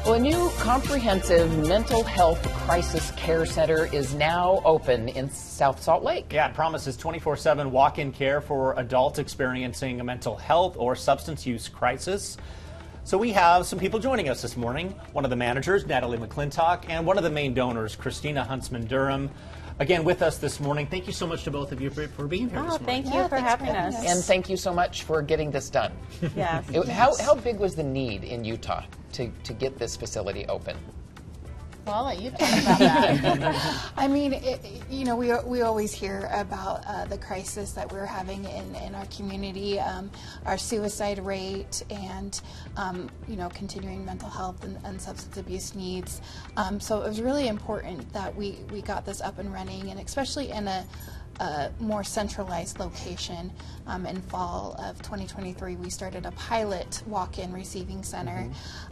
Well, a new comprehensive mental health crisis care center is now open in South Salt Lake. Yeah, it promises 24/7 walk-in care for adults experiencing a mental health or substance use crisis. So we have some people joining us this morning. One of the managers, Natalie McClintock, and one of the main donors, Christina Huntsman Durham. Again, with us this morning. Thank you so much to both of you for being here this morning. Thank you for having us. And thank you so much for getting this done. Yes. How big was the need in Utah to get this facility open? Well, I'll let you talk about that. I mean, we always hear about the crisis that we're having in our community, our suicide rate, and continuing mental health and substance abuse needs. So it was really important that we got this up and running, and especially in a more centralized location. In fall of 2023, we started a pilot walk-in receiving center,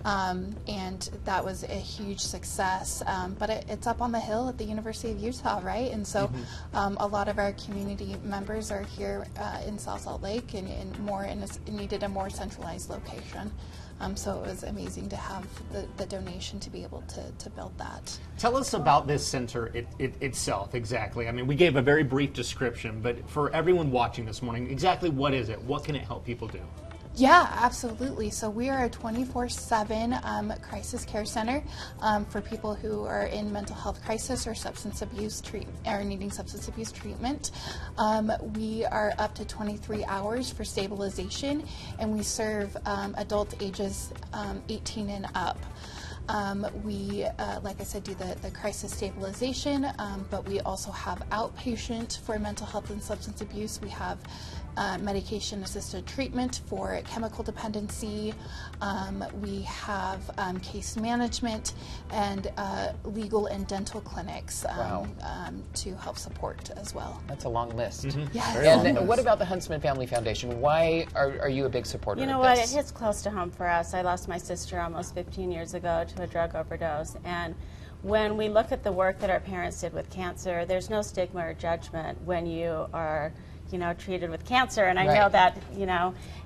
and that was a huge success. But it's up on the hill at the University of Utah, right? And so a lot of our community members are here in South Salt Lake, and needed a more centralized location. So it was amazing to have the donation to be able to build that. Tell us about this center itself, exactly. I mean, we gave a very brief description, but for everyone watching this morning, exactly what is it? What can it help people do? Yeah, absolutely. So we are a 24/7 crisis care center for people who are in mental health crisis or substance abuse or needing substance abuse treatment. We are up to 23 hours for stabilization, and we serve adult ages 18 and up. We, like I said, do the crisis stabilization, but we also have outpatient for mental health and substance abuse. We have medication-assisted treatment for chemical dependency. We have case management and legal and dental clinics to help support as well. That's a long list. Yes. And what about the Huntsman Family Foundation? Why are you a big supporter of this? You know what? It hits close to home for us. I lost my sister almost 15 years ago to a drug overdose, and when we look at the work that our parents did with cancer, there's no stigma or judgment when you are treated with cancer, and I know that,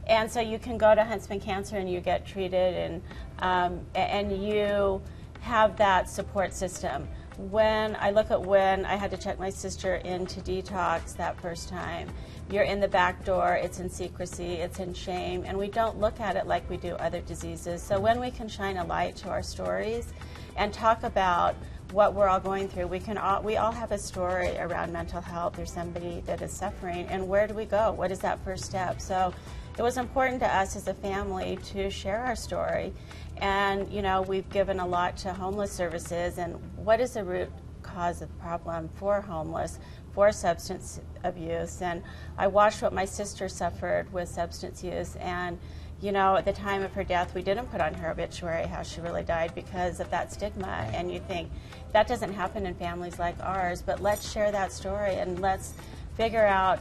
and so you can go to Huntsman Cancer and you get treated, and you have that support system. When I look at when I had to check my sister into detox that first time, you're in the back door, it's in secrecy, it's in shame, and we don't look at it like we do other diseases. So when we can shine a light to our stories and talk about what we're all going through, we all have a story around mental health. There's somebody that is suffering, and where do we go? What is that first step? So it was important to us as a family to share our story, and we've given a lot to homeless services, and what is the root cause of the problem for homeless, for substance abuse. And I watched what my sister suffered with substance use, and at the time of her death, we didn't put on her obituary how she really died because of that stigma. And you think, that doesn't happen in families like ours, but let's share that story and let's figure out,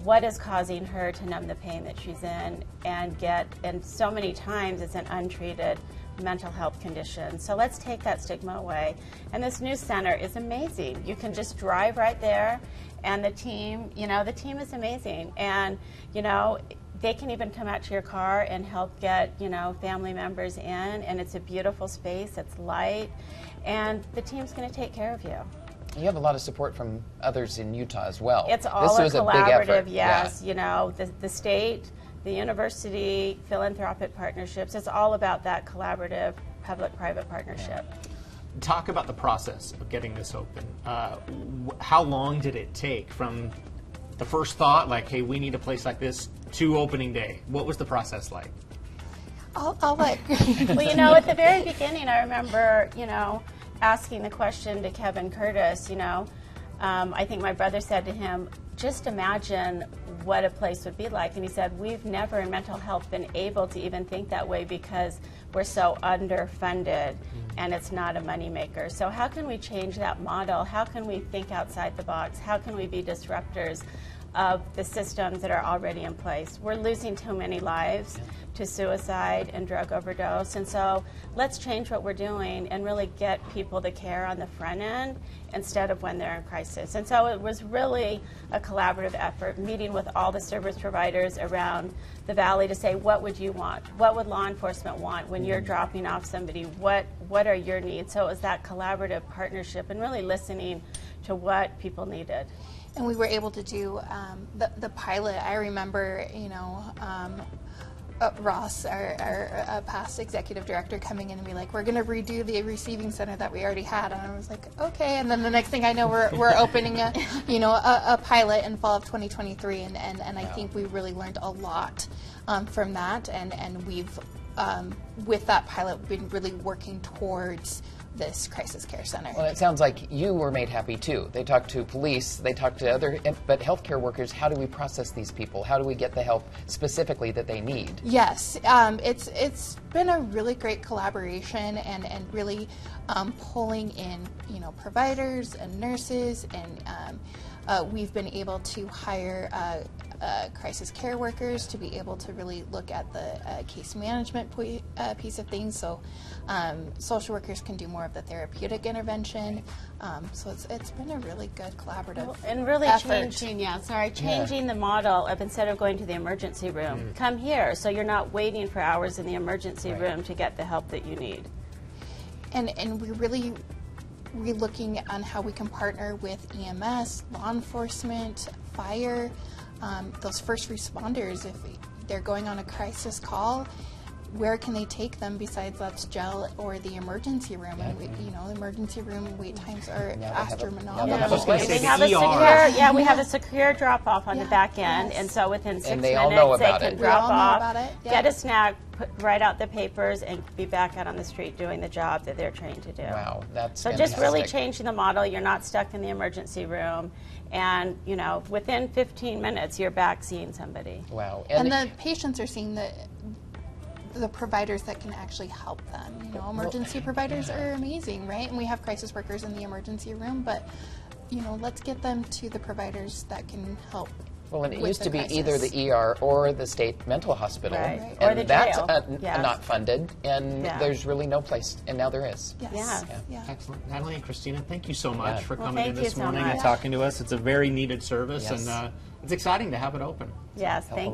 what is causing her to numb the pain that she's in and so many times it's an untreated mental health condition. So let's take that stigma away. And this new center is amazing. You can just drive right there, and the team is amazing. And, they can even come out to your car and help get, family members in, and it's a beautiful space, it's light, and the team's going to take care of you. You have a lot of support from others in Utah as well. It's all this was a big collaborative, effort. yes. The state, the university, philanthropic partnerships, it's all about that collaborative public-private partnership. Talk about the process of getting this open. How long did it take from the first thought, like, hey, we need a place like this, to opening day? What was the process like? I'll let. Well, at the very beginning, I remember, asking the question to Kevin Curtis, I think my brother said to him, just imagine what a place would be like. And he said, we've never in mental health been able to even think that way because we're so underfunded and it's not a moneymaker. So how can we change that model? How can we think outside the box? How can we be disruptors? of the systems that are already in place. We're losing too many lives to suicide and drug overdose, and so let's change what we're doing and really get people the care on the front end instead of when they're in crisis. And so it was really a collaborative effort, meeting with all the service providers around the valley to say, what would you want? What would law enforcement want when you're dropping off somebody? What are your needs? So it was that collaborative partnership and really listening to what people needed. And we were able to do the pilot. I remember, Ross, our past executive director, coming in and be like, we're going to redo the receiving center that we already had. And I was like, okay. And then the next thing I know, we're opening a pilot in fall of 2023. And I think we really learned a lot from that. And we've, with that pilot, been really working towards this crisis care center. Well, it sounds like you were made happy too. They talked to police, they talked to other, but healthcare workers, how do we process these people? How do we get the help specifically that they need? Yes, it's been a really great collaboration and really pulling in, providers and nurses, and we've been able to hire crisis care workers to be able to really look at the case management piece of things. So social workers can do more of the therapeutic intervention. So it's been a really good collaborative and really effort. changing the model of, instead of going to the emergency room, come here, so you're not waiting for hours in the emergency room to get the help that you need. And we're really looking on how we can partner with EMS, law enforcement, fire, those first responders. If they're going on a crisis call, where can they take them besides Let's Gel or the emergency room? And the emergency room wait times are astronomical. We have a secure drop off on the back end, and so within 6 minutes they can drop off, get a snack, write out the papers, and be back out on the street doing the job that they're trained to do. Wow, that's so fantastic. Just really changing the model. You're not stuck in the emergency room, and within 15 minutes you're back seeing somebody. Wow, and the patients are seeing the providers that can actually help them. Emergency providers are amazing, right? And we have crisis workers in the emergency room, but let's get them to the providers that can help. Well, and it used to be either the ER or the state mental hospital, right. and or the that's jail. Not funded, and there's really no place, and now there is. Yes. Yeah. Excellent. Natalie and Christina, thank you so much for coming thank in this you so morning much. and talking to us. It's a very needed service, Yes. and it's exciting to have it open. Yes, thank you.